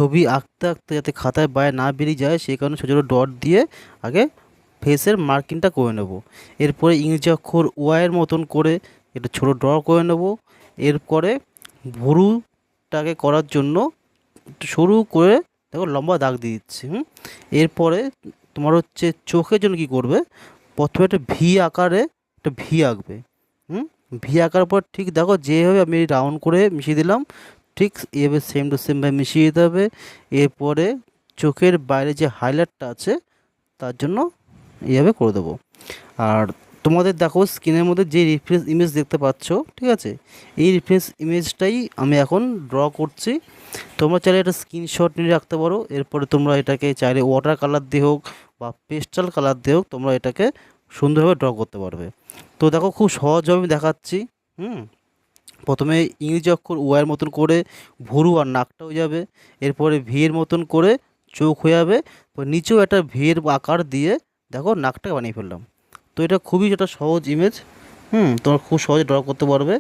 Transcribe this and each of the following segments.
ছবি আঁকতে আঁকতে যাতে খাতায় বাইরে না বেরিয়ে যায় সেই কারণে ছোটো ছোটো ডট দিয়ে আগে ফেসের মার্কিংটা করে নেব। এরপরে ইংরেজি অক্ষর ওয়াইয়ের মতন করে একটা ছোটো ড্র করে নেব। এরপরে ভুরুটাকে করার জন্য একটু সরু করে দেখো লম্বা দাগ দিয়ে দিচ্ছি। এরপরে তোমার হচ্ছে চোখের জন্য কী করবে, প্রথমে একটা ভি আকারে একটা ভি আঁকবে। ভি আঁকার পর ঠিক দেখো যেভাবে আমি রাউন্ড করে মিশিয়ে দিলাম, ঠিক এভাবে সেম টু সেমভাবে মিশিয়ে দিতে হবে। এরপরে চোখের বাইরে যে হাইলাইটটা আছে তার জন্য এইভাবে করে দেবো। আর তোমাদের দেখো স্ক্রিনের মধ্যে যে রেফারেন্স ইমেজ দেখতে পাচ্ছ, ঠিক আছে, এই রেফারেন্স ইমেজটাই আমি এখন ড্র করছি। তোমরা চাইলে একটা স্ক্রিনশট নিয়ে রাখতে পারো। এরপরে তোমরা এটাকে চাইলে ওয়াটার কালার দিয়ে হোক বা পেস্টাল কালার দিয়ে হোক তোমরা এটাকে সুন্দরভাবে ড্র করতে পারবে। তো দেখো খুব সহজভাবে আমি দেখাচ্ছি। প্রথমে ইংরেজি অক্ষর ওয়াইয়ের মতন করে ভুরু আর নাকটা হয়ে যাবে। এরপরে ভিয়ের মতন করে চোখ হয়ে যাবে। তো নিচেও একটা ভিয়ের আকার দিয়ে দেখো নাকটা বানিয়ে ফেললাম। তো এটা খুবই একটা সহজ ইমেজ। তোমরা খুব সহজে ড্র করতে পারবে।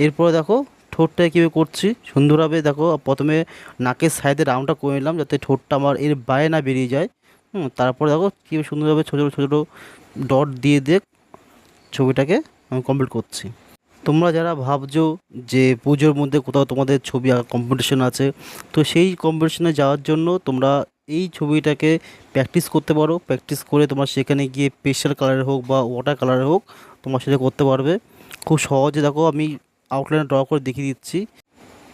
এরপরে দেখো ঠোঁটটা কীভাবে করছি সুন্দরভাবে। দেখো প্রথমে নাকের সাইডে রাউন্ডটা করে নিলাম যাতে ঠোঁটটা আমার এর বাইরে না বেরিয়ে যায়। তারপরে দেখো কীভাবে সুন্দরভাবে ছোটো ছোটো ছোটো ডট দিয়ে দিয়ে ছবিটাকে আমি কমপ্লিট করছি। তোমরা যারা ভাবছো যে পুজোর মধ্যে কোথাও তোমাদের ছবি আঁকা কম্পিটিশন আছে, তো সেই কম্পিটিশনে যাওয়ার জন্য তোমরা এই ছবিটাকে প্র্যাকটিস করতে পারো। প্র্যাকটিস করে তোমরা সেখানে গিয়ে পেস্টাল কালারের হোক বা ওয়াটার কালারের হোক তোমরা সেটা করতে পারবে খুব সহজে। দেখো আমি আউটলাইন ড্র করে দেখিয়ে দিচ্ছি।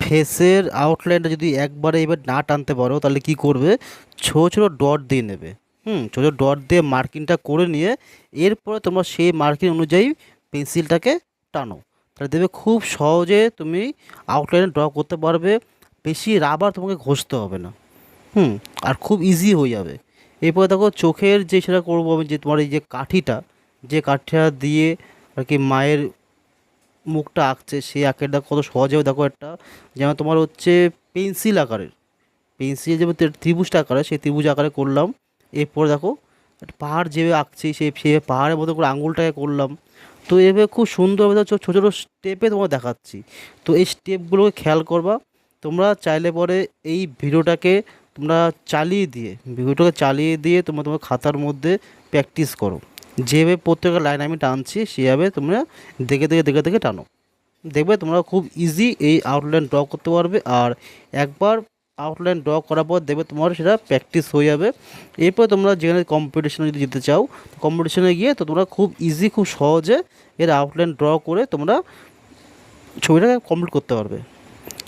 ফেসের আউটলাইনটা যদি একবারে এবার না টানতে পারো তাহলে কি করবে, ছোটো ছোটো ডট দিয়ে নেবে। ছোটো ছোটো ডট দিয়ে মার্কিংটা করে নিয়ে এরপরে তোমরা সেই মার্কিং অনুযায়ী পেন্সিলটাকে টানো। তাহলে দেখবে খুব সহজে তুমি আউটলাইনে ড্র করতে পারবে। বেশি রাবার তোমাকে ঘষতে হবে না। আর খুব ইজি হয়ে যাবে। এরপরে দেখো চোখের যে সেটা করবো আমি, যে তোমার এই যে কাঠিটা, যে কাঠিটা দিয়ে আর কি মায়ের মুখটা আঁকছে সেই আঁকেরটা কত সহজেও দেখো একটা, যেমন তোমার হচ্ছে পেন্সিল আকারের, পেন্সিল যেমন ত্রিভুজটা আকারে সেই ত্রিভুজ আকারে করলাম। এরপর দেখো একটা পাহাড় যেভাবে আঁকছি সেই পাহাড়ের মতো করে আঙুলটাকে করলাম। তো এভাবে খুব সুন্দরভাবে ছোটো ছোটো স্টেপে তোমাকে দেখাচ্ছি। তো এই স্টেপগুলোকে খেয়াল করবা। তোমরা চাইলে পরে এই ভিডিওটাকে তোমরা চালিয়ে দিয়ে তোমরা তোমার খাতার মধ্যে প্র্যাকটিস করো। যেভাবে প্রত্যেকটা লাইন আমি টানছি সেভাবে তোমরা দেখে দেখে দেখে দেখে টানো। দেখবে তোমরা খুব ইজি এই আউটলাইন ড্র করতে পারবে। আর একবার আউটলাইন ড্র করার পর দেখবে তোমার সেটা প্র্যাকটিস হয়ে যাবে। এরপর তোমরা যেখানে কম্পিটিশনে যদি যেতে চাও, কম্পিটিশনে গিয়ে তো তোমরা খুব ইজি খুব সহজে এর আউটলাইন ড্র করে তোমরা ছবিটাকে কমপ্লিট করতে পারবে।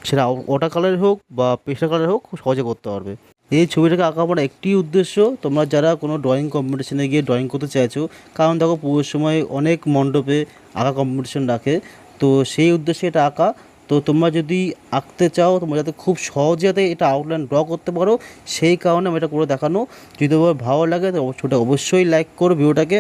সেটা ওয়াটার কালার হোক বা পেস্টাল কালার হোক খুব সহজে করতে পারবে। এই ছবিটাকে আঁকা আমার একটি উদ্দেশ্য, তোমরা যারা কোনো ড্রয়িং কম্পিটিশনে গিয়ে ড্রয়িং করতে চাইছো, কারণ দেখো পুজোর সময় অনেক মণ্ডপে আঁকা কম্পিটিশন রাখে, তো সেই উদ্দেশ্যে এটা আঁকা। তো তোমরা যদি আঁকতে চাও তোমরা যাতে খুব সহজে যাতে এটা আউটলাইন ড্র করতে পারো সেই কারণে আমি এটা করে দেখানো। যদি তোমার ভালো লাগে তো ছোটো অবশ্যই লাইক করো ভিডিওটাকে।